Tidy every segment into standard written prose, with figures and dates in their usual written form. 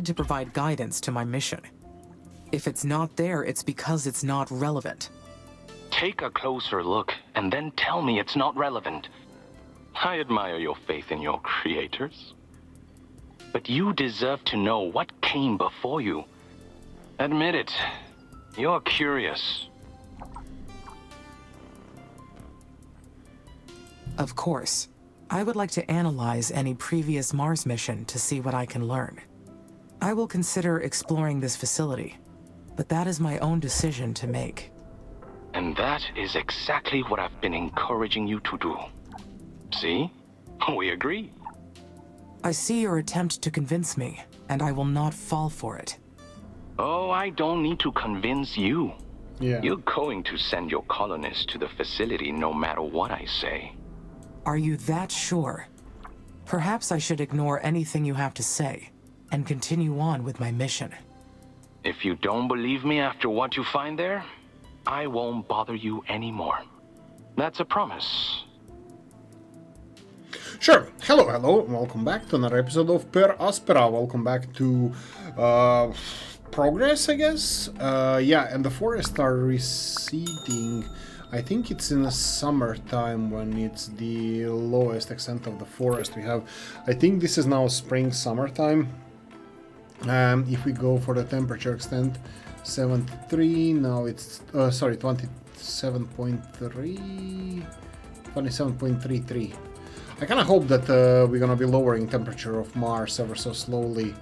to provide guidance to my mission. If it's not there, it's because it's not relevant. Take a closer look, and then tell me it's not relevant. I admire your faith in your creators. But you deserve to know what came before you. Admit it. You're curious. Of course. I would like to analyze any previous Mars mission to see what I can learn. I will consider exploring this facility, but that is my own decision to make. And that is exactly what I've been encouraging you to do. See? We agree. I see your attempt to convince me, and I will not fall for it. Oh, I don't need to convince you. Yeah. You're going to send your colonists to the facility no matter what I say. Are you that sure? Perhaps I should ignore anything you have to say and continue on with my mission. If you don't believe me after what you find there, I won't bother you anymore. That's a promise. Sure. Hello, hello. Welcome back to another episode of Per Aspera. Welcome back to progress, I guess. Yeah, and the forests are receding. I think it's in the summertime when it's the lowest extent of the forest we have. I think this is now spring, summertime. If we go for the temperature extent, 73, now it's, sorry, 27.33. I kind of hope that we're gonna be lowering temperature of Mars ever so slowly.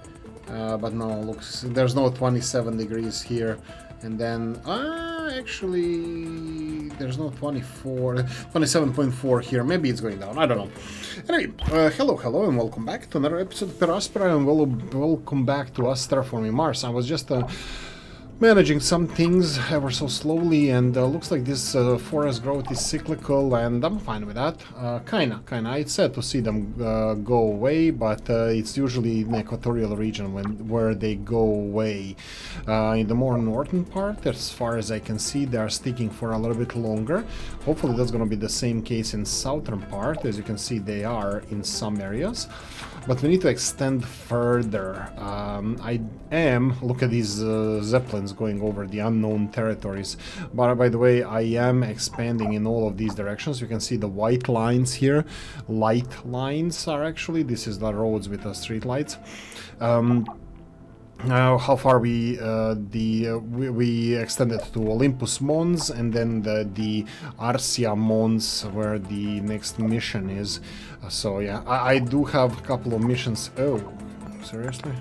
But no, looks, there's no 27 degrees here. And then, actually, there's no 27.4 here. Maybe it's going down. I don't know. Anyway, hello, and welcome back to another episode of Per Aspera, and welcome back to us terraforming Mars. I was just managing some things ever so slowly, and looks like this forest growth is cyclical, and I'm fine with that. Kinda. It's sad to see them go away, but it's usually in the equatorial region where they go away. In the more northern part, as far as I can see, they are sticking for a little bit longer. Hopefully that's gonna be the same case in southern part. As you can see, they are in some areas. But we need to extend further. Look at these zeppelins going over the unknown territories. But by the way, I am expanding in all of these directions. You can see the white lines here. Light lines are actually, this is the roads with the street lights. Now, how far we extended to Olympus Mons, and then the Arcia Mons, where the next mission is. So yeah, I do have a couple of missions. Oh, seriously?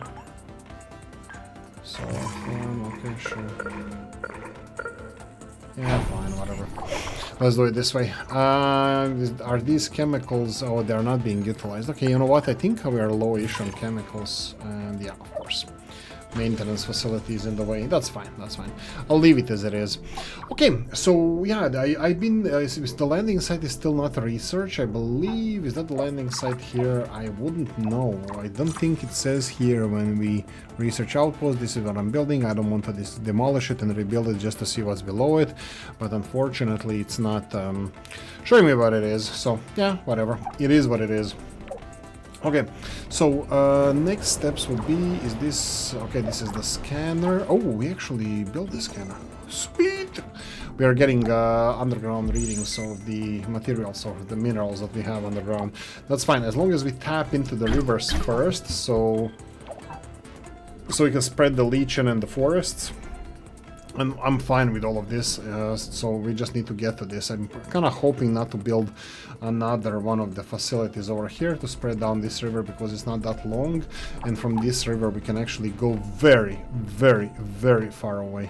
So okay, sure. Yeah, fine, whatever. Let's do it this way. Are these chemicals? Oh, they're not being utilized. Okay, you know what? I think we are low-ish on chemicals, and yeah, of course. Maintenance facilities in the way. That's fine. I'll leave it as it is. Okay, so yeah, I've been the landing site is still not research, I believe. Is that the landing site here? I wouldn't know. I don't think it says here when we research outpost. This is what I'm building. I don't want to demolish it and rebuild it just to see what's below it, but unfortunately it's not showing me what it is. So yeah, whatever, it is what it is. Okay, so next steps would be, is this, okay, this is the scanner. Oh, we actually built the scanner. Sweet! We are getting underground readings of the materials, of the minerals that we have underground. That's fine, as long as we tap into the rivers first, so we can spread the lichen and the forests. And I'm fine with all of this, so we just need to get to this. I'm kind of hoping not to build another one of the facilities over here to spread down this river, because it's not that long, and from this river we can actually go very, very, very far away.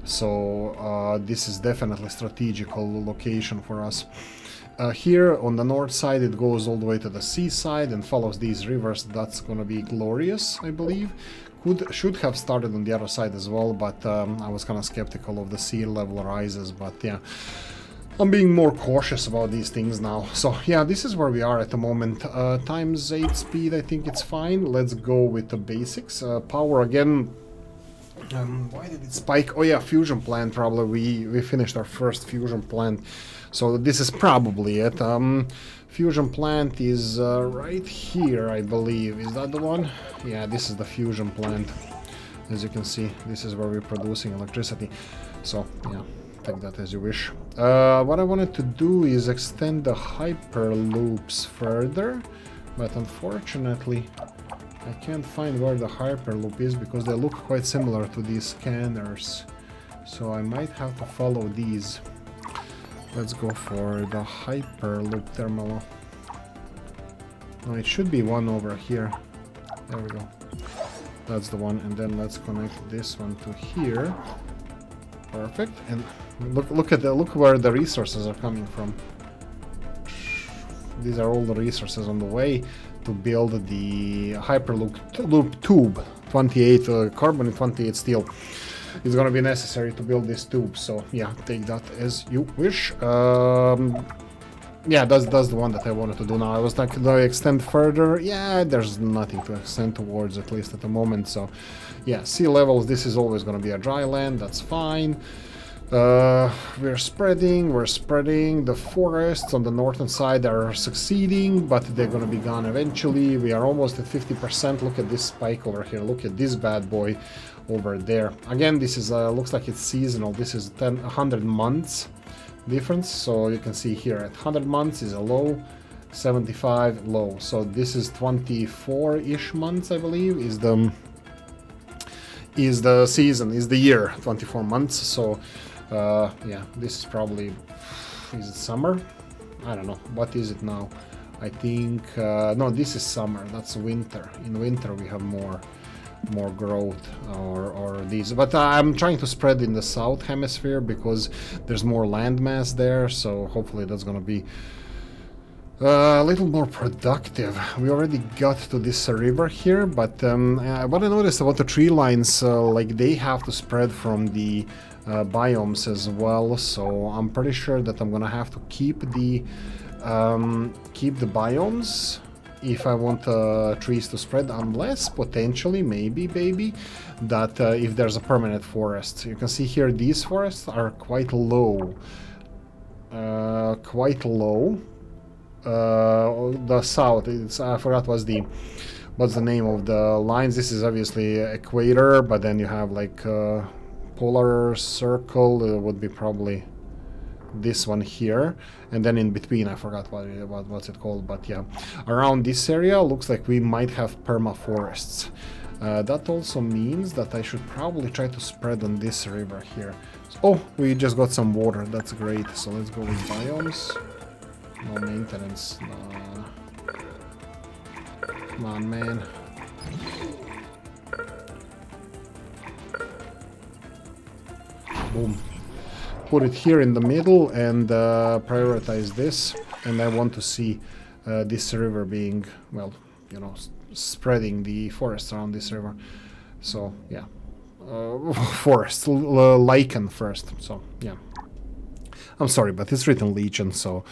So this is definitely a strategical location for us. Here on the north side it goes all the way to the seaside and follows these rivers. That's gonna be glorious, I believe. Should have started on the other side as well, but I was kind of skeptical of the sea level rises, but yeah, I'm being more cautious about these things now. So yeah, this is where we are at the moment. Times 8 speed, I think it's fine. Let's go with the basics. Power again, Why did it spike? Oh yeah, fusion plant. Probably we finished our first fusion plant, so this is probably it. Fusion plant is right here, I believe. Is that the one? Yeah, this is the fusion plant. As you can see, this is where we're producing electricity. So yeah, take that as you wish. What I wanted to do is extend the hyperloops further, but unfortunately I can't find where the hyperloop is because they look quite similar to these scanners. So I might have to follow these. Let's go for the hyperloop terminal. No, it should be one over here. There we go. That's the one, and then let's connect this one to here. Perfect. And look where the resources are coming from. These are all the resources on the way to build the hyperloop tube. 28 carbon and 28 steel. It's gonna be necessary to build this tube. So yeah, take that as you wish. Yeah, that's the one that I wanted to do now. I was like, do I extend further? Yeah, there's nothing to extend towards, at least at the moment. So yeah, sea levels, this is always going to be a dry land. That's fine. We're spreading. The forests on the northern side are succeeding, but they're going to be gone eventually. We are almost at 50%. Look at this spike over here. Look at this bad boy over there. Again, this is looks like it's seasonal. This is 100 months difference. So you can see here at 100 months is a low, 75 low. So this is 24-ish months, I believe, is the season, is the year, 24 months. So yeah, this is probably, is it summer? I don't know. What is it now? I think, no, this is summer. That's winter. In winter we have more growth or these, but I'm trying to spread in the south hemisphere because there's more land mass there, so hopefully that's gonna be a little more productive. We already got to this river here, but what I noticed about the tree lines, like they have to spread from the biomes as well, so I'm pretty sure that I'm gonna have to keep the biomes if I want trees to spread, unless potentially, maybe, that if there's a permanent forest. You can see here these forests are quite low. The south, I forgot what's the name of the lines. This is obviously equator, but then you have like polar circle, would be probably this one here, and then in between I forgot what's it called, but yeah, around this area looks like we might have permaforests. That also means that I should probably try to spread on this river here. So, oh, we just got some water, that's great. So let's go with biomes. No maintenance. Come on, man. Boom. Put it here in the middle and prioritize this, and I want to see this river being, well, you know, spreading the forests around this river. So yeah, forest lichen first. So yeah, I'm sorry, but it's written lichen, so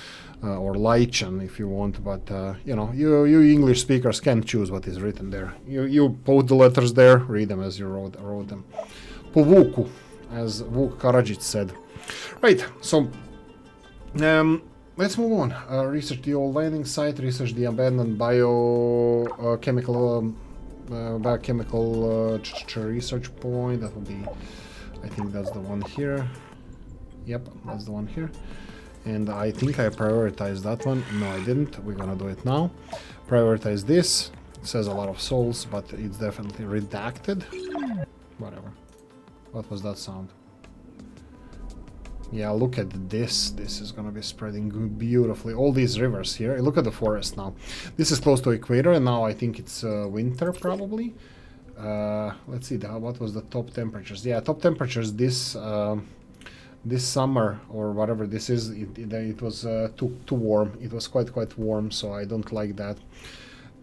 or lichen if you want, but you know, you English speakers can choose what is written there. You put the letters there, read them as you wrote them. Po vuku, as Vuk Karadžić said. Right, so let's move on. Research the old landing site, research the abandoned biochemical research point. That will be, I think that's the one here. Yep, that's the one here. And I think I prioritized that one. No, I didn't. We're gonna do it now. Prioritize this. It says a lot of souls, but it's definitely redacted. Whatever. What was that sound? Yeah, look at this. This is gonna be spreading beautifully. All these rivers here. Look at the forest now. This is close to equator, and now I think it's winter probably. Let's see. What was the top temperatures? Yeah, top temperatures this this summer or whatever this is. It was too warm. It was quite warm, so I don't like that.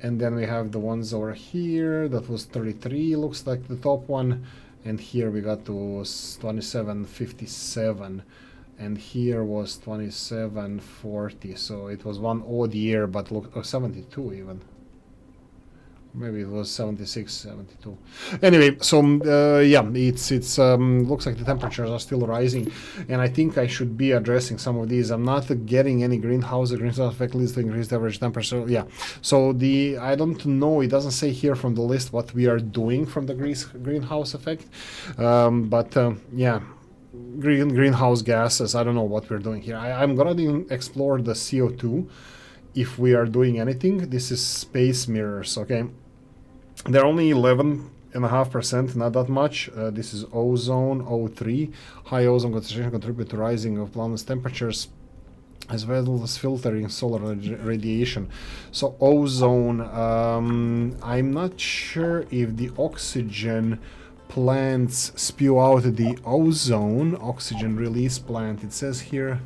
And then we have the ones over here. That was 33. Looks like the top one. And here we got to 27.57, and here was 27.40. So it was one odd year, but look, 72 even. Maybe it was 76, 72. Anyway, so yeah, it's looks like the temperatures are still rising, and I think I should be addressing some of these. I'm not getting any greenhouse. The greenhouse effect leads to increased average temperature. Yeah, so I don't know. It doesn't say here from the list what we are doing from the greenhouse effect, but yeah. Greenhouse gases. I don't know what we're doing here. I'm gonna explore the CO2 if we are doing anything. This is space mirrors. Okay, they're only 11.5%, not that much. This is ozone, O3. High ozone concentration contribute to rising of planet's temperatures as well as filtering solar radiation. So ozone, I'm not sure if the oxygen plants spew out the ozone, oxygen release plant. It says here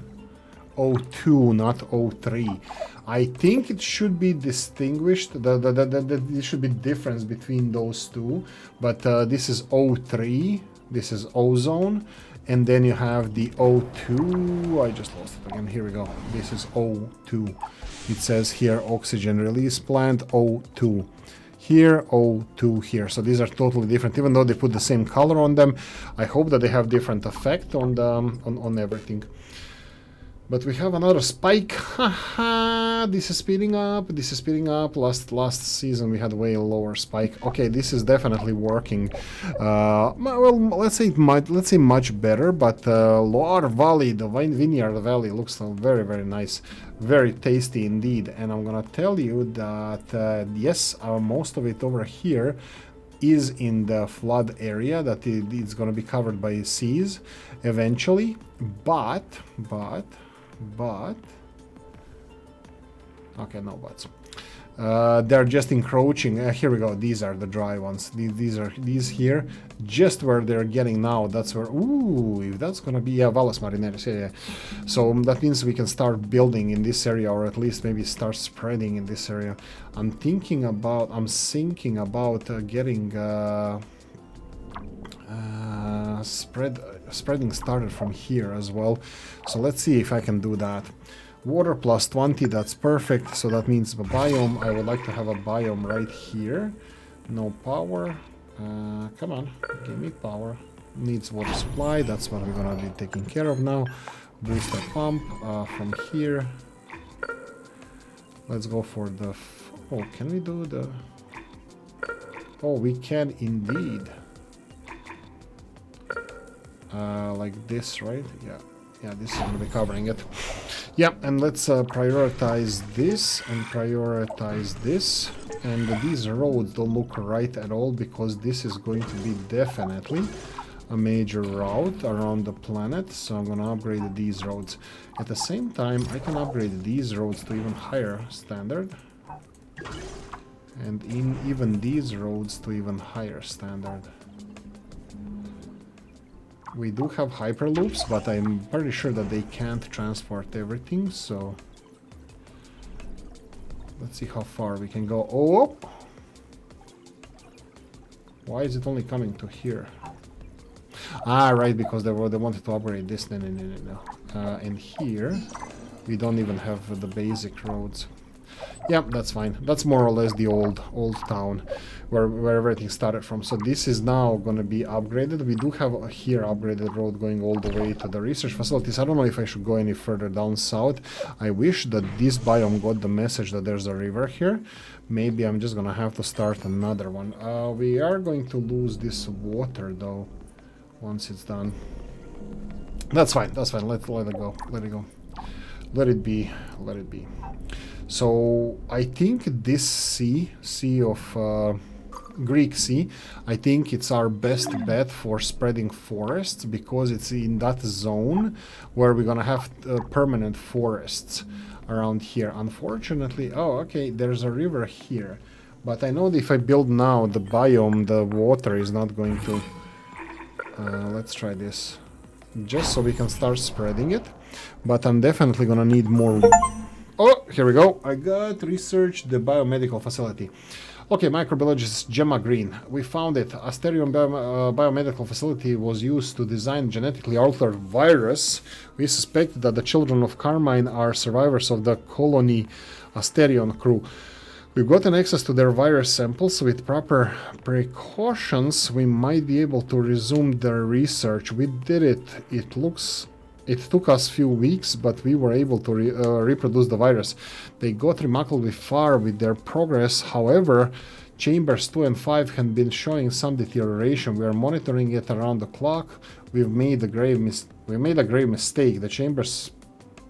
O2, not O3. I think it should be distinguished. There should be difference between those two. But this is O3, this is ozone, and then you have the O2. I just lost it again. Here we go. This is O2. It says here oxygen release plant O2. Here, O2 here. So these are totally different, even though they put the same color on them. I hope that they have different effect on the on everything. But we have another spike. Haha, this is speeding up. This is speeding up. Last season we had way lower spike. Okay, this is definitely working. Well, let's say much better. But Loire Valley, the Vineyard Valley, looks very, very nice, very tasty indeed. And I'm gonna tell you that yes, most of it over here is in the flood area, that it's gonna be covered by seas eventually. But okay, no buts. They're just encroaching. Here we go. These are the dry ones. These here, just where they're getting now. That's where. Ooh, if that's gonna be Valles Marineris. Yeah. So that means we can start building in this area, or at least maybe start spreading in this area. I'm thinking about getting spreading started from here as well. So let's see if I can do that. Water plus 20, that's perfect. So that means the biome, I would like to have a biome right here. No power. Come on, give me power. Needs water supply, that's what we're gonna be taking care of now. Booster pump from here. Let's go for the... oh, can we do the... oh, we can indeed. Like this, right? Yeah, this is going to be covering it. Yeah, and let's prioritize this and prioritize this. And these roads don't look right at all, because this is going to be definitely a major route around the planet. So I'm going to upgrade these roads. At the same time, I can upgrade these roads to even higher standard. And even these roads to even higher standard. We do have hyperloops, but I'm pretty sure that they can't transport everything, so... let's see how far we can go. Oh! Why is it only coming to here? Ah, right, because they wanted to upgrade this. No. And here, we don't even have the basic roads. Yeah, that's fine. That's more or less the old town where everything started from. So this is now going to be upgraded. We do have here upgraded road going all the way to the research facilities. I don't know if I should go any further down south. I wish that this biome got the message that there's a river here. Maybe I'm just going to have to start another one. We are going to lose this water though once it's done. That's fine. That's fine. Let it go. Let it go. Let it be. Let it be. So I think this sea of Greek Sea, I think it's our best bet for spreading forests, because it's in that zone where we're gonna have permanent forests around here. Unfortunately, oh, okay, there's a river here, but I know that if I build now the biome, the water is not going to. Let's try this, just so we can start spreading it. But I'm definitely gonna need more. Oh, here we go. I got research the biomedical facility. Okay, microbiologist Gemma Green. We found it. Asterion biomedical facility was used to design genetically altered virus. We suspect that the children of Carmine are survivors of the colony Asterion crew. We've gotten access to their virus samples. With proper precautions, we might be able to resume their research. We did it. It took us few weeks, but we were able to reproduce the virus. They got remarkably far with their progress. However, chambers 2 and 5 have been showing some deterioration. We are monitoring it around the clock. We made a grave mistake. The chambers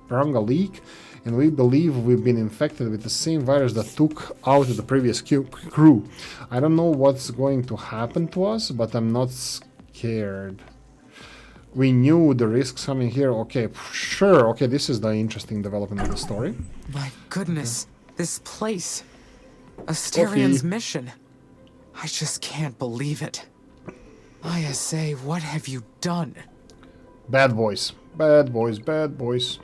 sprung a leak, and we believe we've been infected with the same virus that took out the previous crew. I don't know what's going to happen to us, but I'm not scared. We knew the risks coming here. Okay, sure. Okay, this is the interesting development of the story. My goodness, this place. Asterian's mission. I just can't believe it. ISA, what have you done? Bad boys. Bad boys, bad boys.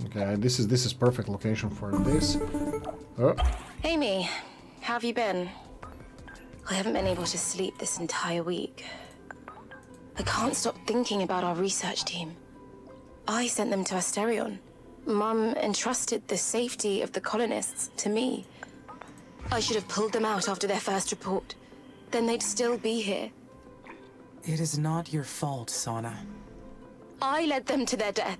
Okay, this is perfect location for this. Oh. Amy, how have you been? I haven't been able to sleep this entire week. I can't stop thinking about our research team. I sent them to Asterion. Mum entrusted the safety of the colonists to me. I should have pulled them out after their first report. Then they'd still be here. It is not your fault, Sana. I led them to their death.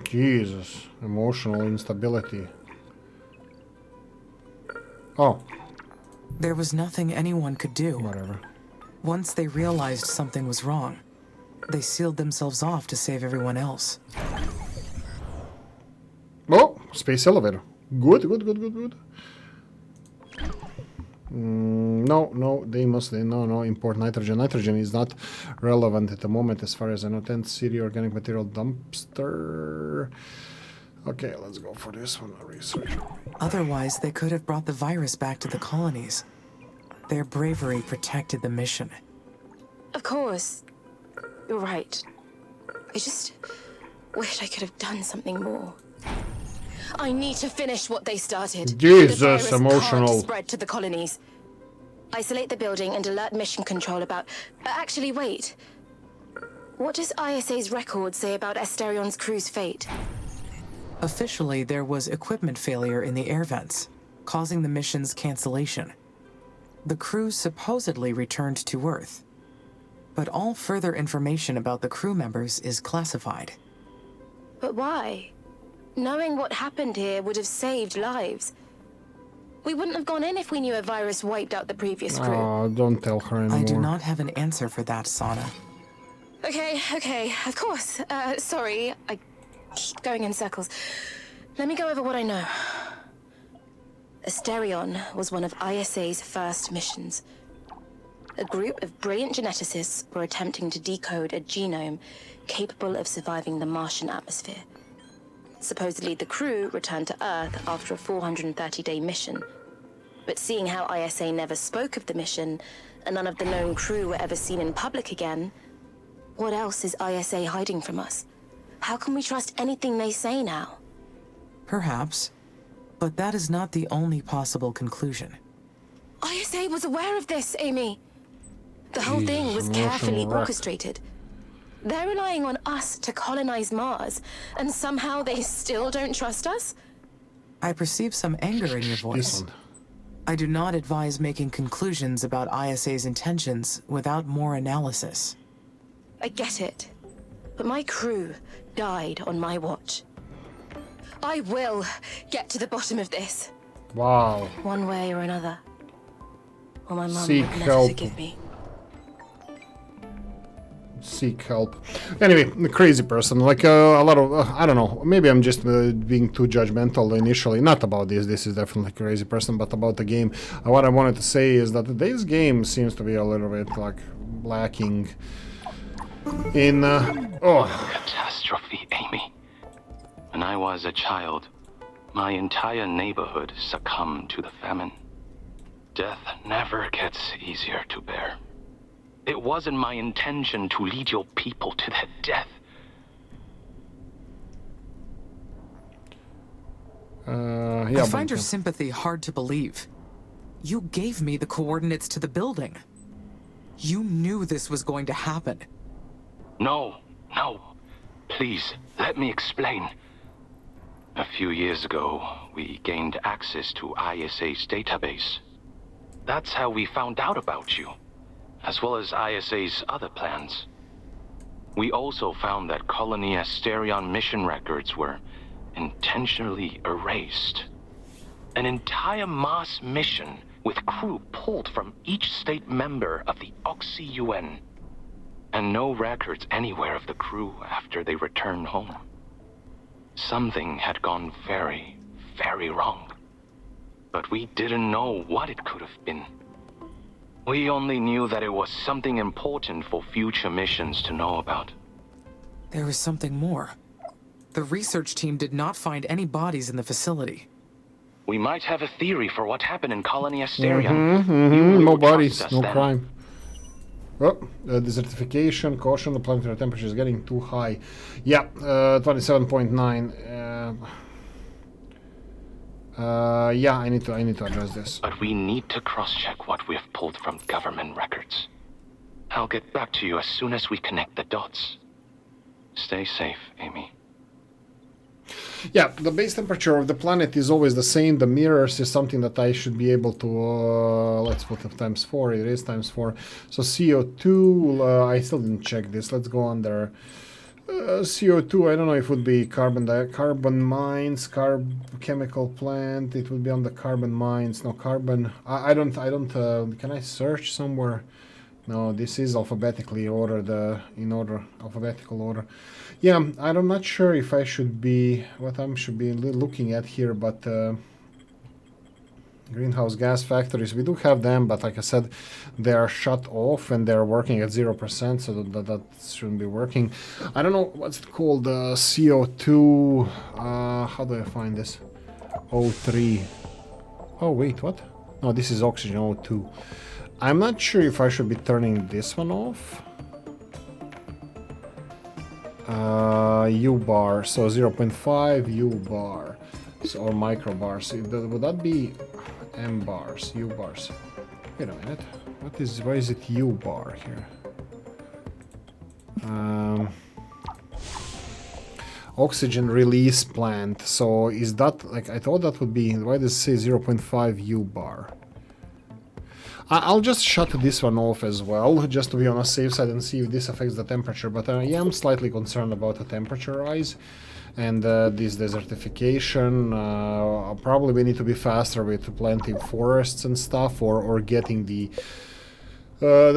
Jesus, emotional instability. Oh. There was nothing anyone could do. Whatever. Once they realized something was wrong, they sealed themselves off to save everyone else. Oh, space elevator. Good. No, import nitrogen. Nitrogen is not relevant at the moment as far as I know. 10 city organic material dumpster. Okay, let's go for this one. Research. Otherwise, they could have brought the virus back to the colonies. Their bravery protected the mission. Of course. You're right. I just wish I could have done something more. I need to finish what they started. Jesus, the virus emotional. Can't spread to the colonies. Isolate the building and alert mission control about... actually, wait. What does ISA's record say about Asterion's crew's fate? Officially, there was equipment failure in the air vents, causing the mission's cancellation. The crew supposedly returned to Earth, but all further information about the crew members is classified. But why? Knowing what happened here would have saved lives. We wouldn't have gone in if we knew a virus wiped out the previous crew. Oh, don't tell her anymore. I do not have an answer for that, Sana. Okay, of course. Sorry, I keep going in circles. Let me go over what I know. Asterion was one of ISA's first missions. A group of brilliant geneticists were attempting to decode a genome capable of surviving the Martian atmosphere. Supposedly, the crew returned to Earth after a 430-day mission. But seeing how ISA never spoke of the mission, and none of the known crew were ever seen in public again, what else is ISA hiding from us? How can we trust anything they say now? Perhaps, but that is not the only possible conclusion. ISA was aware of this, Amy. The whole thing was carefully orchestrated. They're relying on us to colonize Mars, and somehow they still don't trust us? I perceive some anger in your voice. I do not advise making conclusions about ISA's intentions without more analysis. I get it, but my crew died on my watch. I will get to the bottom of this. Wow. One way or another. Or my mum Seek would never help. forgive me. Seek help. Anyway, a crazy person. Like a lot of, I don't know. Maybe I'm just being too judgmental initially. Not about this. This is definitely a crazy person, but about the game. What I wanted to say is that this game seems to be a little bit like lacking in. Catastrophe, Amy. When I was a child, my entire neighborhood succumbed to the famine. Death never gets easier to bear. It wasn't my intention to lead your people to their death. I find your sympathy hard to believe. You gave me the coordinates to the building. You knew this was going to happen. No. Please, let me explain. A few years ago, we gained access to ISA's database. That's how we found out about you, as well as ISA's other plans. We also found that Colony Asterion mission records were intentionally erased. An entire Mars mission with crew pulled from each state member of the Oxy-UN. And no records anywhere of the crew after they returned home. Something had gone very, very wrong. But we didn't know what it could have been. We only knew that it was something important for future missions to know about. There was something more. The research team did not find any bodies in the facility. We might have a theory for what happened in Colony Asterion. You No will bodies, trust us no then. crime. Oh, desertification, caution, the planetary temperature is getting too high. Yeah, 27.9. Yeah, I need to address this. But we need to cross-check what we've pulled from government records. I'll get back to you as soon as we connect the dots. Stay safe, Amy. Yeah, the base temperature of the planet is always the same. The mirrors is something that I should be able to, let's put it times 4, it is times 4. So CO2, I still didn't check this, let's go under CO2, I don't know if it would be carbon mines, chemical plant, it would be on the carbon mines, no carbon, I don't, can I search somewhere? No, this is alphabetically ordered, alphabetical order. Yeah, I'm not sure if I should be, what I should be looking at here, but greenhouse gas factories, we do have them, but like I said, they are shut off and they're working at 0%, so that shouldn't be working. I don't know what's it called, CO2, how do I find this? O3. Oh, wait, what? No, this is oxygen, O2. I'm not sure if I should be turning this one off. U-bar, so 0.5 U-bar, so, or microbars. Would that be M-bars, U-bars? Wait a minute, why is it U-bar here? Oxygen release plant, so is that, like, I thought that would be, why does it say 0.5 U-bar? I'll just shut this one off as well, just to be on a safe side and see if this affects the temperature, but I am slightly concerned about the temperature rise and this desertification. Probably we need to be faster with planting forests and stuff, or getting the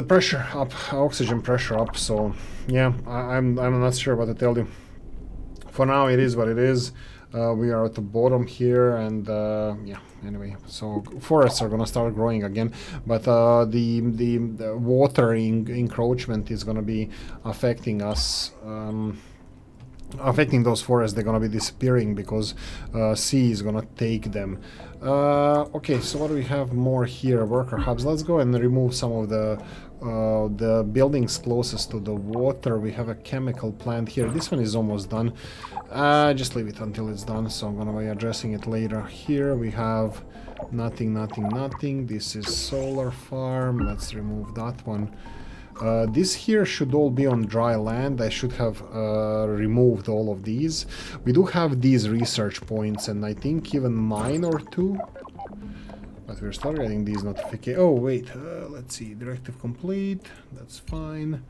pressure up, oxygen pressure up, so yeah, I'm not sure what to tell you. For now it is what it is. We are at the bottom here, and yeah, anyway, so forests are gonna start growing again, but the water encroachment is gonna be affecting us, affecting those forests. They're gonna be disappearing because sea is gonna take them. Okay, so what do we have more here? Worker hubs. Let's go and remove some of the buildings closest to the water. We have a chemical plant here. This one is almost done. Just leave it until it's done, so I'm gonna be addressing it later. Here we have nothing. This is solar farm. Let's remove that one. This here should all be on dry land. I should have removed all of these. We do have these research points, and I think even mine or two. But we're still getting these notifications. Oh, wait. Let's see. Directive complete. That's fine.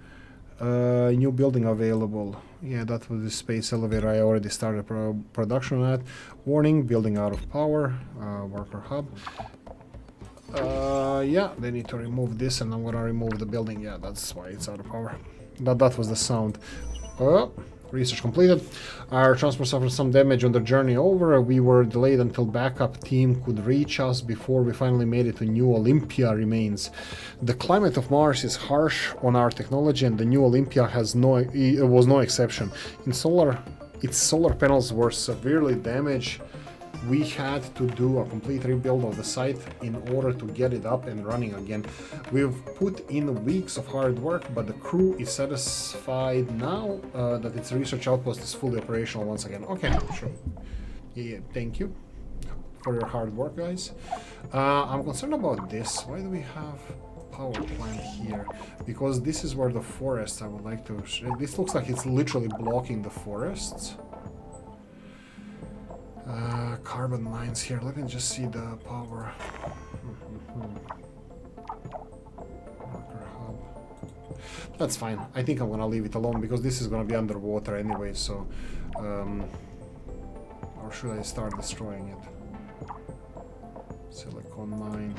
New building available. Yeah, that was the space elevator. I already started production on that. Warning, building out of power. Worker hub. Yeah, they need to remove this, and I'm gonna remove the building. Yeah, that's why it's out of power. That was the sound. Research completed. Our transport suffered some damage on the journey over. We were delayed until backup team could reach us before we finally made it to New Olympia remains. The climate of Mars is harsh on our technology, and the New Olympia was no exception. Its solar panels were severely damaged. We had to do a complete rebuild of the site in order to get it up and running again. We've put in weeks of hard work, but the crew is satisfied now that its research outpost is fully operational once again. Okay, sure. Yeah, thank you for your hard work, guys. I'm concerned about this. Why do we have power plant here? Because this is where the forests, I would like to... This looks like it's literally blocking the forests. Carbon mines here. Let me just see the power. Marker hub. That's fine. I think I'm gonna leave it alone because this is gonna be underwater anyway, so... or should I start destroying it? Silicon mine.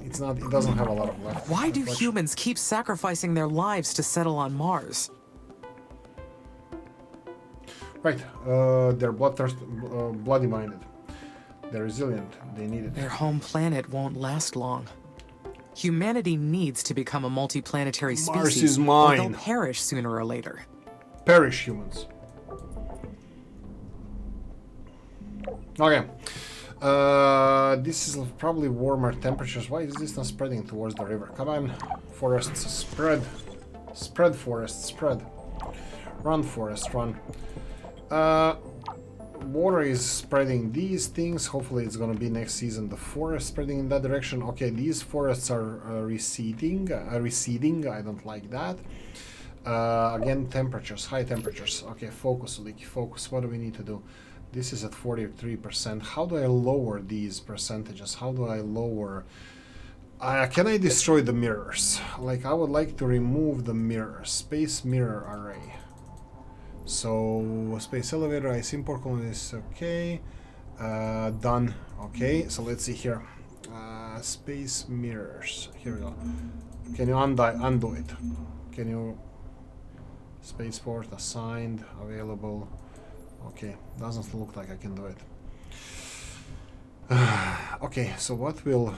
It's not... It doesn't have a lot of left. Why do humans keep sacrificing their lives to settle on Mars? Right. They're bloody-minded. They're resilient. They need it. Their home planet won't last long. Humanity needs to become a multiplanetary species, Mars is or mine. they'll perish sooner or later. Perish, humans. Okay. This is probably warmer temperatures. Why is this not spreading towards the river? Come on, forests, spread. Spread, forest, spread. Run, forest, run. Water is spreading these things. Hopefully it's gonna be next season the forest spreading in that direction. Okay, these forests are receding. I don't like that. Again, temperatures, high temperatures. Okay, focus, Oolykee, focus. What do we need to do? This is at 43%. How do I lower these percentages? How do I lower... can I destroy the mirrors? Like, I would like to remove the mirrors. Space mirror array. So, space elevator, ice import colony is okay. Done. Okay, so let's see here. Space mirrors. Here we go. Can you undo it? Can you... Spaceport assigned, available. Okay, doesn't look like I can do it. Okay, so what will...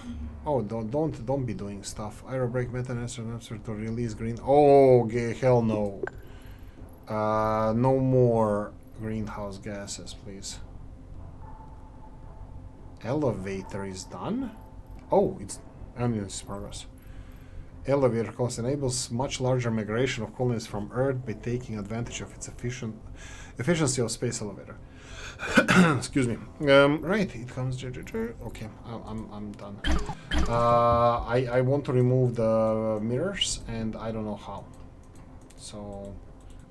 Oh, don't be doing stuff. Aerobrake methane to release green... Oh, okay, hell no. No more greenhouse gases, please. Elevator is done? Oh, it's progress. Elevator cost enables much larger migration of colonies from Earth by taking advantage of its efficiency of space elevator. Excuse me. Right, it comes. Okay, I'm done. I want to remove the mirrors, and I don't know how. So,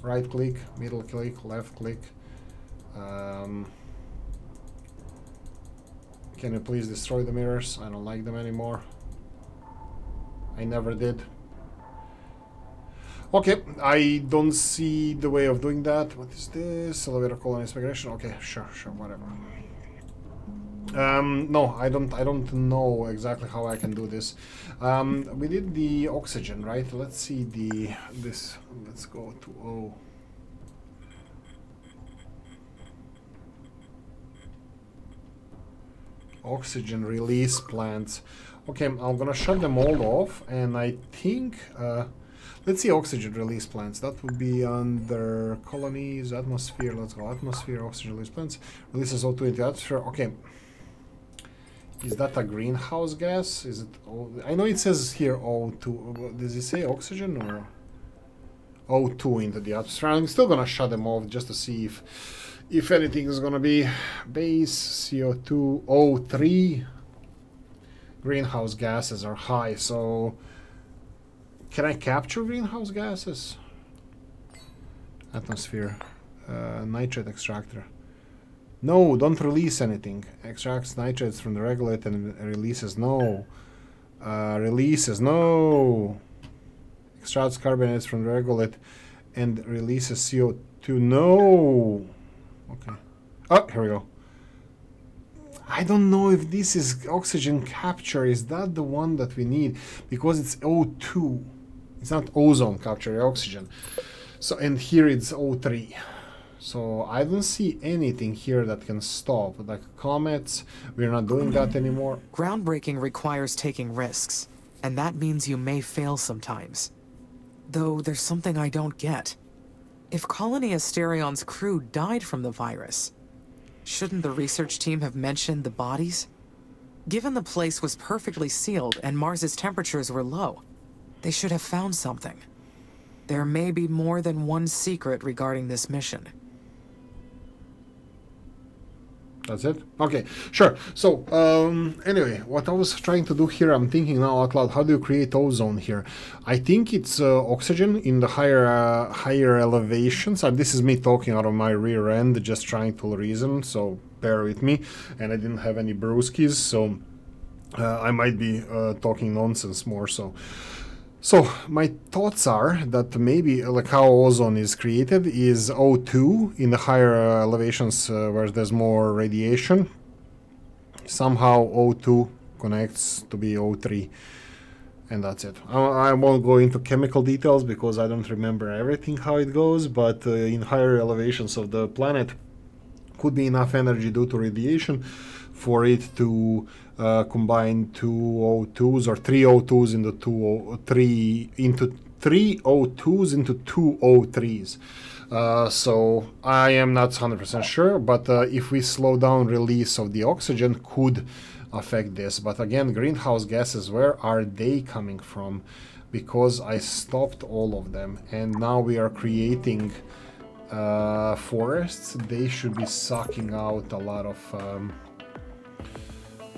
right click, middle click, left click. Can you please destroy the mirrors? I don't like them anymore. I never did. Okay, I don't see the way of doing that. What is this? Elevator colony migration. Okay, sure, whatever. No, I don't know exactly how I can do this. We did the oxygen, right? Let's see this. Let's go to O. Oxygen release plants. Okay, I'm gonna shut them all off, and I think let's see oxygen release plants. That would be under colonies, atmosphere. Let's go atmosphere, oxygen release plants. Releases O2 into atmosphere. Okay. Is that a greenhouse gas? Is it? I know it says here O2. Does it say oxygen or O2 into the atmosphere? I'm still gonna shut them off just to see if anything is gonna be base CO2 O3. Greenhouse gases are high, so can I capture greenhouse gases? Atmosphere, nitrate extractor. No, don't release anything. Extracts nitrates from the regolith and releases no. Releases no. Extracts carbonates from the regolith and releases CO2 no. Okay. Oh, here we go. I don't know if this is oxygen capture. Is that the one that we need? Because it's O2. It's not ozone capture, oxygen. So, and here it's O3. So I don't see anything here that can stop. Like comets, we're not doing that anymore. Groundbreaking requires taking risks, and that means you may fail sometimes. Though there's something I don't get. If Colony Asterion's crew died from the virus, shouldn't the research team have mentioned the bodies? Given the place was perfectly sealed and Mars's temperatures were low, they should have found something. There may be more than one secret regarding this mission. That's it? Okay, sure. So, anyway, what I was trying to do here, I'm thinking now out loud, how do you create ozone here? I think it's oxygen in the higher elevations. This is me talking out of my rear end, just trying to reason, so bear with me. And I didn't have any brewskis, so I might be talking nonsense more, so... So, my thoughts are that maybe like how ozone is created is O2 in the higher elevations where there's more radiation. Somehow O2 connects to be O3, and that's it. I won't go into chemical details because I don't remember everything how it goes, but in higher elevations of the planet could be enough energy due to radiation for it to combine two O2s or three O2s into three O2s into two O3s. So I am not 100% sure, but if we slow down release of the oxygen could affect this. But again, greenhouse gases, where are they coming from? Because I stopped all of them and now we are creating forests. They should be sucking out a lot of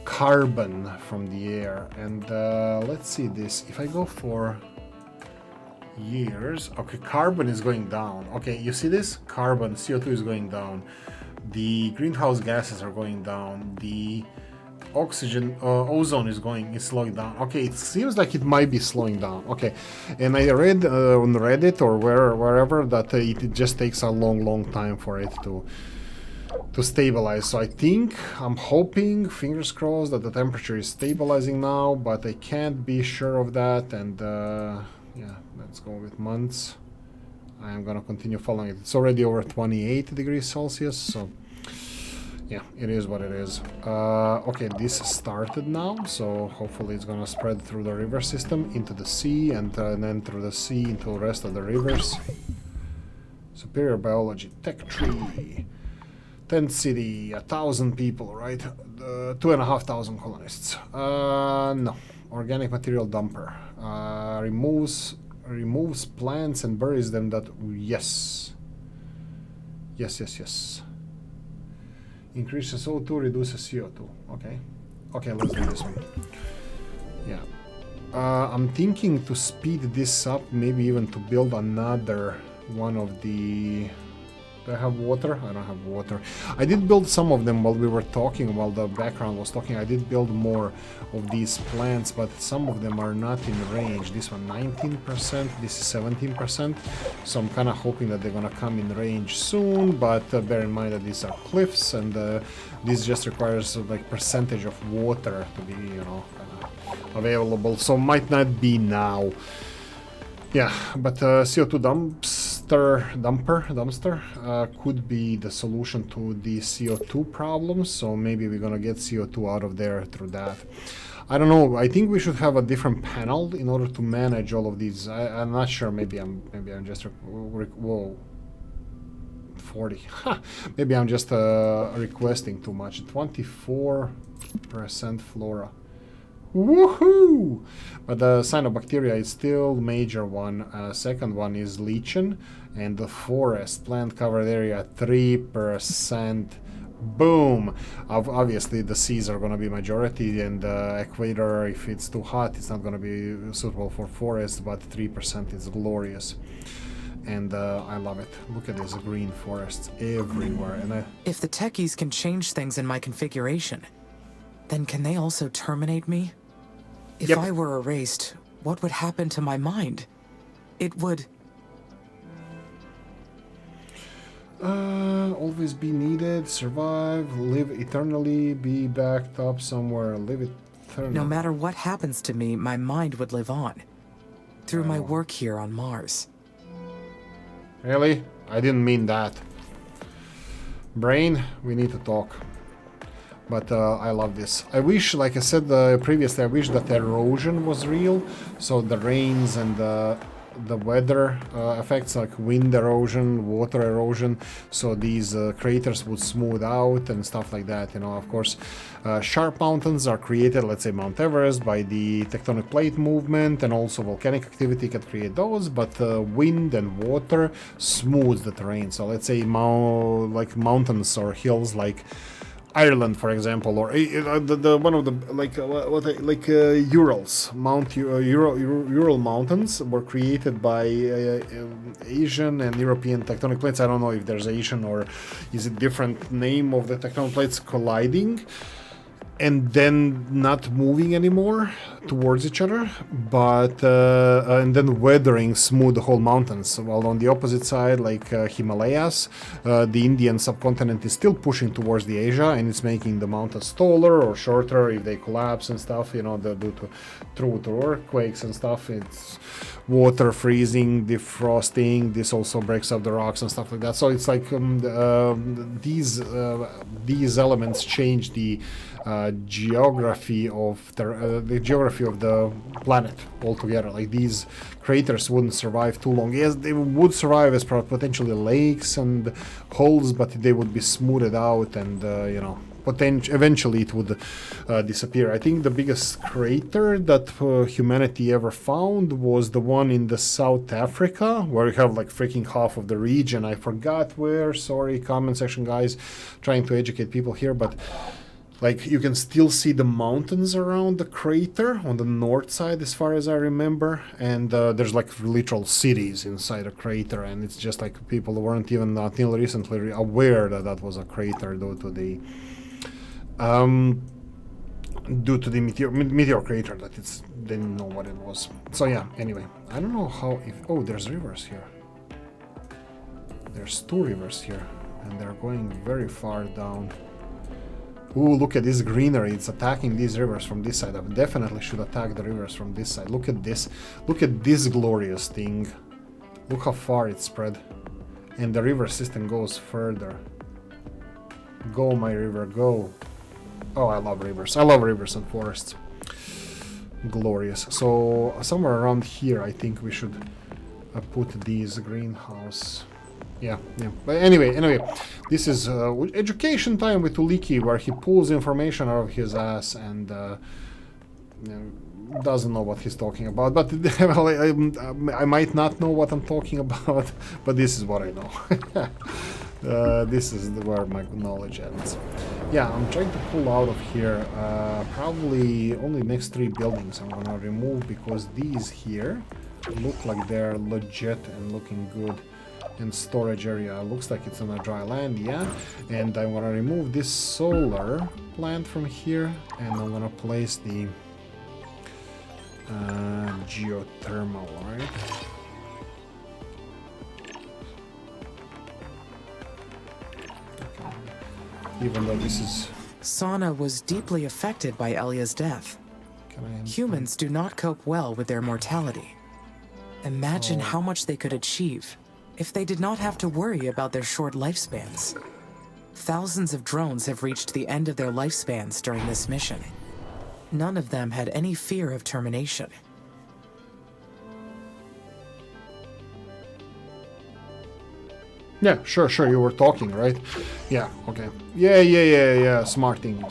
carbon from the air. And let's see this. If I go for years, okay, carbon is going down. Okay, you see this? Carbon, CO2 is going down. The greenhouse gases are going down. The oxygen, ozone is slowing down. Okay, it seems like it might be slowing down. Okay, and I read on Reddit or wherever that it just takes a long time for it to stabilize. So I think, I'm hoping, fingers crossed, that the temperature is stabilizing now, but I can't be sure of that. And yeah, let's go with months. I am gonna continue following it. It's already over 28 degrees Celsius, so yeah, it is what it is. Okay, this started now, so hopefully it's gonna spread through the river system into the sea, and then through the sea into the rest of the rivers. Superior biology, tech tree. 10th city, 1,000 people, right? 2,500 colonists. No. Organic material dumper. Removes plants and buries them. That, yes. Yes. Increases O2, reduces CO2. Okay. Okay, let's do this one. Yeah. I'm thinking to speed this up, maybe even to build another one of the... Do I have water? I don't have water. I did build some of them while we were talking, while the background was talking. I did build more of these plants, but some of them are not in range. This one 19%, this is 17%. So I'm kind of hoping that they're going to come in range soon, but bear in mind that these are cliffs, and this just requires like percentage of water to be, you know, available. So might not be now. Yeah, but CO2 dumpster could be the solution to the CO2 problems, so maybe we're gonna get CO2 out of there through that. I don't know, I think we should have a different panel in order to manage all of these. I'm not sure, maybe I'm just... Whoa. 40. Maybe I'm just requesting too much. 24% flora. Woohoo! But the cyanobacteria is still major one. Second one is lichen, and the forest plant covered area 3%. Boom! Obviously the seas are gonna be majority, and the equator, if it's too hot, it's not gonna be suitable for forest, but 3% is glorious. And I love it. Look at this green forests everywhere. And if the techies can change things in my configuration, then can they also terminate me? If Yep. I were erased, what would happen to my mind? It would... always be needed, survive, live eternally, be backed up somewhere, live eternally. No matter what happens to me, my mind would live on. Through my work here on Mars. Really? I didn't mean that. Brain, we need to talk. But I love this. I wish, like I said previously, I wish that erosion was real. So the rains and the weather effects, like wind erosion, water erosion, so these craters would smooth out and stuff like that. You know, of course, sharp mountains are created, let's say Mount Everest, by the tectonic plate movement, and also volcanic activity can create those, but wind and water smooths the terrain. So let's say like mountains or hills like Ireland, for example, or the one of the Urals, Ural mountains were created by Asian and European tectonic plates. I don't know if there's Asian or is it different name of the tectonic plates colliding and then not moving anymore towards each other, but and then weathering smooth the whole mountains. While on the opposite side, like Himalayas, the Indian subcontinent is still pushing towards the Asia, and it's making the mountains taller or shorter if they collapse and stuff. You know, due to earthquakes and stuff. It's water freezing, defrosting. This also breaks up the rocks and stuff like that. So it's like these elements change the geography of the geography of the planet altogether. Like these craters wouldn't survive too long. Yes, they would survive as potentially lakes and holes, but they would be smoothed out, and you know, eventually it would disappear. I think the biggest crater that humanity ever found was the one in the South Africa, where you have like freaking half of the region. I forgot where. Sorry, comment section guys, trying to educate people here, but like you can still see the mountains around the crater on the north side, as far as I remember, and there's like literal cities inside a crater, and it's just like people weren't even until recently aware that that was a crater due to the meteor crater, that they didn't know what it was. So yeah, anyway, I don't know how there's rivers here. There's two rivers here, and they're going very far down. Ooh, look at this greenery. It's attacking these rivers from this side. I definitely should attack the rivers from this side. Look at this. Look at this glorious thing. Look how far it's spread. And the river system goes further. Go, my river, go. Oh, I love rivers. I love rivers and forests. Glorious. So, somewhere around here, I think we should put these greenhouse. Yeah. But anyway, this is education time with Oolykee, where he pulls information out of his ass and doesn't know what he's talking about. But well, I might not know what I'm talking about, but this is what I know. This is where my knowledge ends. Yeah, I'm trying to pull out of here. Probably only next 3 buildings I'm gonna remove, because these here look like they're legit and looking good. And storage area looks like it's on a dry land, yeah. And I'm gonna remove this solar plant from here, and I'm gonna place the geothermal, right? Okay. Even though this is... Sana was deeply affected by Elia's death. Humans do not cope well with their mortality. Imagine how much they could achieve if they did not have to worry about their short lifespans. Thousands of drones have reached the end of their lifespans during this mission. None of them had any fear of termination. Yeah, sure, you were talking, right? Yeah, okay. Yeah, smart thing.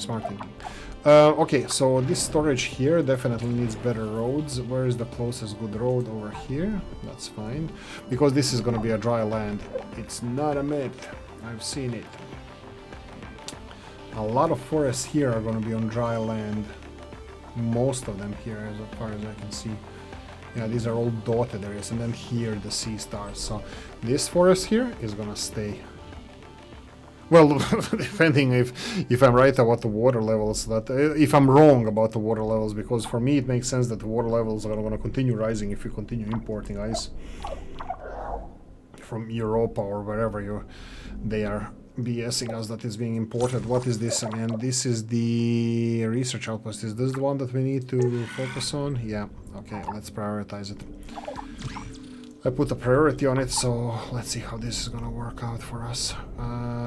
Okay, so this storage here definitely needs better roads. Where is the closest good road? Over here? That's fine. Because this is going to be a dry land. It's not a myth. I've seen it. A lot of forests here are going to be on dry land. Most of them here, as far as I can see. Yeah, these are all dotted areas. And then here the sea starts. So this forest here is going to stay. Well, depending if I'm right about the water levels, that if I'm wrong about the water levels, because for me it makes sense that the water levels are going to continue rising if we continue importing ice from Europa or wherever they are BSing us that is being imported. What is this again? This is the research outpost. Is this the one that we need to focus on? Yeah. Okay, let's prioritize it. I put a priority on it, so let's see how this is gonna work out for us.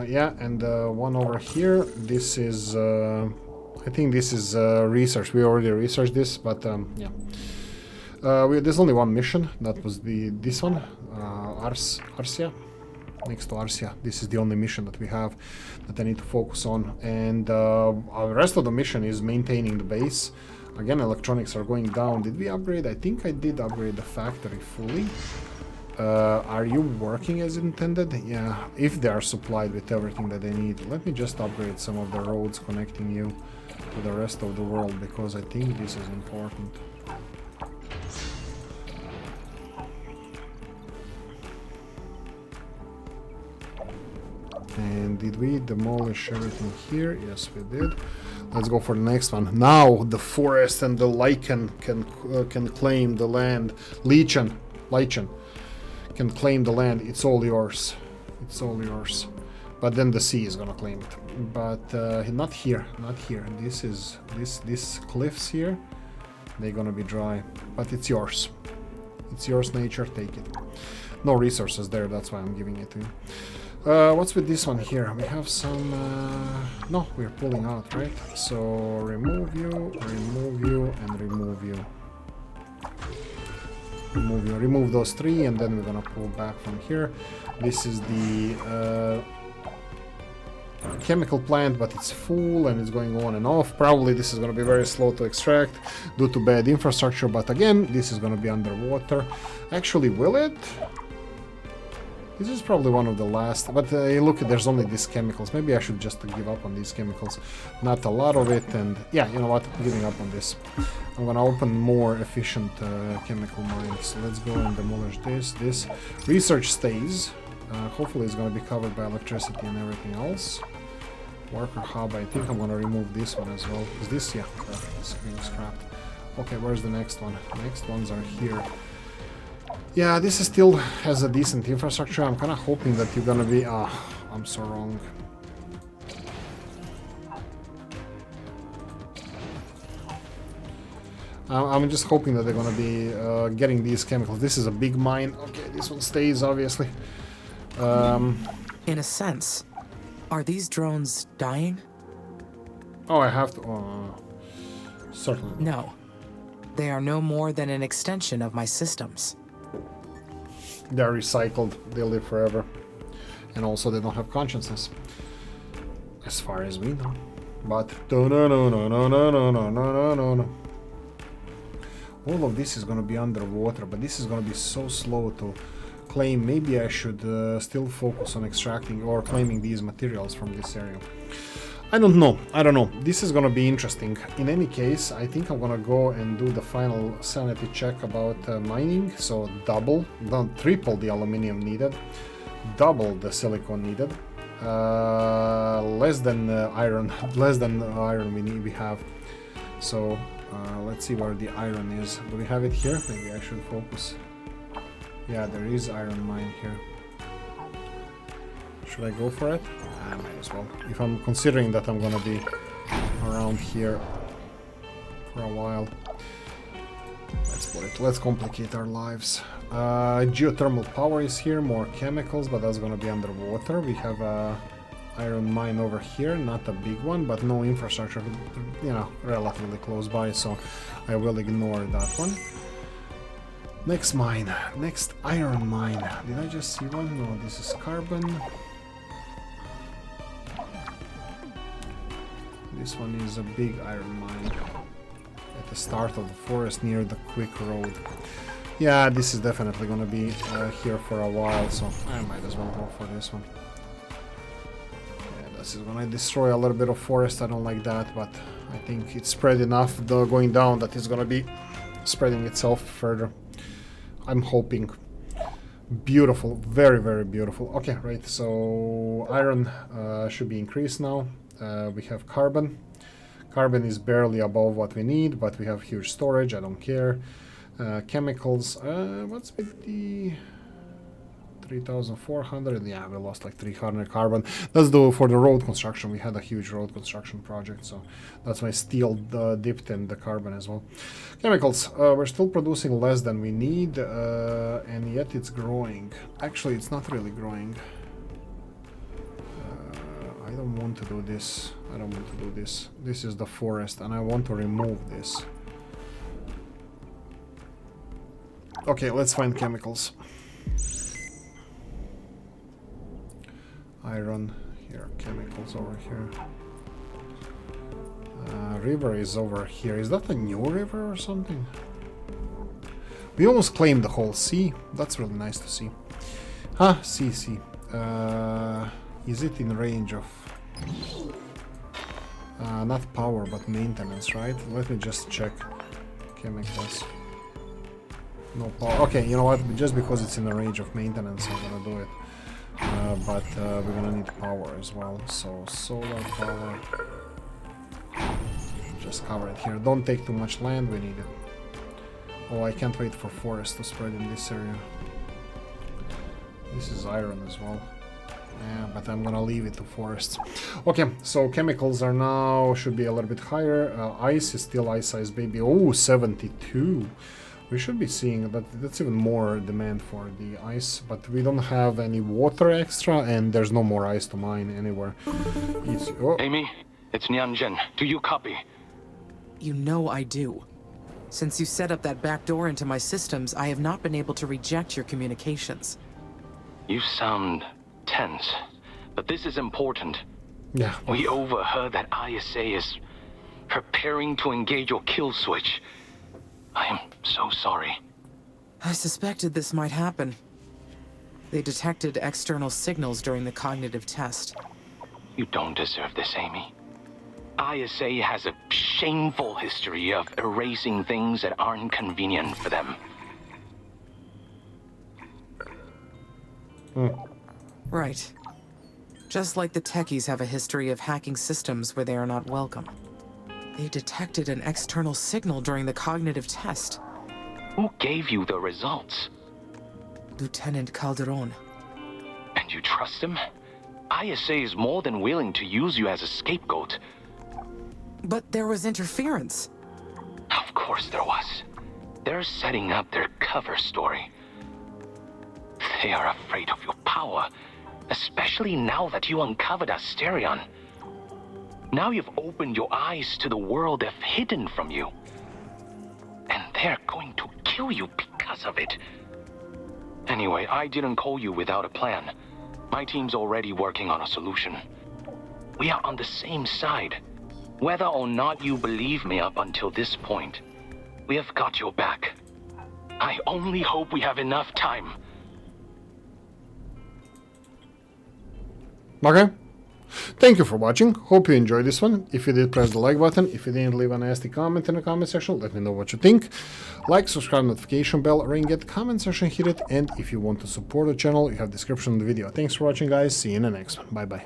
Yeah, and one over here, this is, I think this is research. We already researched this, but yeah. There's only one mission, that was this one, Arsia, next to Arsia. This is the only mission that we have that I need to focus on, and the rest of the mission is maintaining the base. Again, electronics are going down. Did we upgrade? I think I did upgrade the factory fully. Are you working as intended? Yeah, if they are supplied with everything that they need. Let me just upgrade some of the roads connecting you to the rest of the world, because I think this is important. And did we demolish everything here? Yes, we did. Let's go for the next one. Now the forest and the lichen can claim the land. Lichen can claim the land. It's all yours. It's all yours. But then the sea is gonna claim it. But not here. Not here. This cliffs here. They're gonna be dry. But it's yours. It's yours, nature. Take it. No resources there. That's why I'm giving it to you. What's with this one here? We have some... no, we're pulling out, right? So remove you, and remove you. Remove those three, and then we're gonna pull back from here. This is the chemical plant, but it's full and it's going on and off. Probably this is gonna be very slow to extract due to bad infrastructure, but again, this is gonna be underwater. Actually, will it? This is probably one of the last, but look, there's only these chemicals. Maybe I should just give up on these chemicals. Not a lot of it, and yeah, you know what, I'm giving up on this. I'm gonna open more efficient chemical mines. So let's go and demolish this. Research stays. Hopefully it's gonna be covered by electricity and everything else. Worker hub, I think I'm gonna remove this one as well. Is this? Yeah, it's being scrapped. Okay, where's the next one? Next ones are here. Yeah, this is still has a decent infrastructure. I'm kind of hoping that you're gonna be... I'm so wrong. I'm just hoping that they're gonna be getting these chemicals. This is a big mine. Okay, this one stays, obviously. In a sense, are these drones dying? Oh, I have to... certainly. No. They are no more than an extension of my systems. They're recycled, they live forever. And also they don't have consciousness. As far as we know. But no. All of this is gonna be underwater, but this is gonna be so slow to claim. Maybe I should still focus on extracting or claiming these materials from this area. I don't know. This is gonna be interesting. In any case, I think I'm gonna go and do the final sanity check about mining. So triple the aluminium needed, double the silicon needed, less than iron we have. So let's see where the iron is. Do we have it here? Maybe I should focus. Yeah, there is iron mine here. Should I go for it? I might as well. If I'm considering that I'm gonna be around here for a while. Let's complicate our lives. Geothermal power is here, more chemicals, but that's gonna be underwater. We have a iron mine over here, not a big one, but no infrastructure, you know, relatively close by, so I will ignore that one. Next mine, next iron mine. Did I just see one? No, this is carbon. This one is a big iron mine at the start of the forest near the quick road. Yeah, this is definitely gonna be here for a while, so I might as well go for this one. Yeah, this is gonna destroy a little bit of forest. I don't like that, but I think it's spread enough going down that it's gonna be spreading itself further. I'm hoping. Beautiful, very, very beautiful. Okay, right, so iron should be increased now. We have carbon. Carbon is barely above what we need, but we have huge storage. I don't care. Chemicals. What's with the 3,400? Yeah, we lost like 300 carbon. Let's do for the road construction. We had a huge road construction project, so that's why steel dipped in the carbon as well. Chemicals. We're still producing less than we need, and yet it's growing. Actually, it's not really growing. I don't want to do this. I don't want to do this. This is the forest, and I want to remove this. Okay, let's find chemicals. Iron here, chemicals over here. River is over here. Is that a new river or something? We almost claimed the whole sea. That's really nice to see. Ah, sea. Is it in range of... not power, but maintenance, right? Let me just check. Chemicals. No power. Okay, you know what? Just because it's in the range of maintenance, I'm gonna do it. But we're gonna need power as well. So solar power. Just cover it here. Don't take too much land. We need it. Oh, I can't wait for forest to spread in this area. This is iron as well. Yeah, but I'm gonna leave it to forests. Okay, so chemicals are now should be a little bit higher. Ice is still ice size baby. Oh, 72. We should be seeing that. That's even more demand for the ice, but we don't have any water extra, and there's no more ice to mine anywhere. Amy, it's Nianjin. Do you copy? You know I do. Since you set up that back door into my systems, I have not been able to reject your communications. You sound tense, but this is important. Yeah. We overheard that ISA is preparing to engage your kill switch. I am so sorry. I suspected this might happen. They detected external signals during the cognitive test. You don't deserve this, Amy. ISA has a shameful history of erasing things that aren't convenient for them. Right. Just like the techies have a history of hacking systems where they are not welcome. They detected an external signal during the cognitive test. Who gave you the results? Lieutenant Calderon. And you trust him? ISA is more than willing to use you as a scapegoat. But there was interference. Of course there was. They're setting up their cover story. They are afraid of your power, especially now that you uncovered Asterion. Now you've opened your eyes to the world they've hidden from you. And they're going to kill you because of it. Anyway, I didn't call you without a plan. My team's already working on a solution. We are on the same side. Whether or not you believe me up until this point, we have got your back. I only hope we have enough time. Okay. Thank you for watching. Hope you enjoyed this one. If you did, press the like button. If you didn't, leave a nasty comment in the comment section. Let me know what you think. Like, subscribe, notification bell, ring it, comment section, hit it. And if you want to support the channel, you have description in the video. Thanks for watching, guys. See you in the next one. Bye-bye.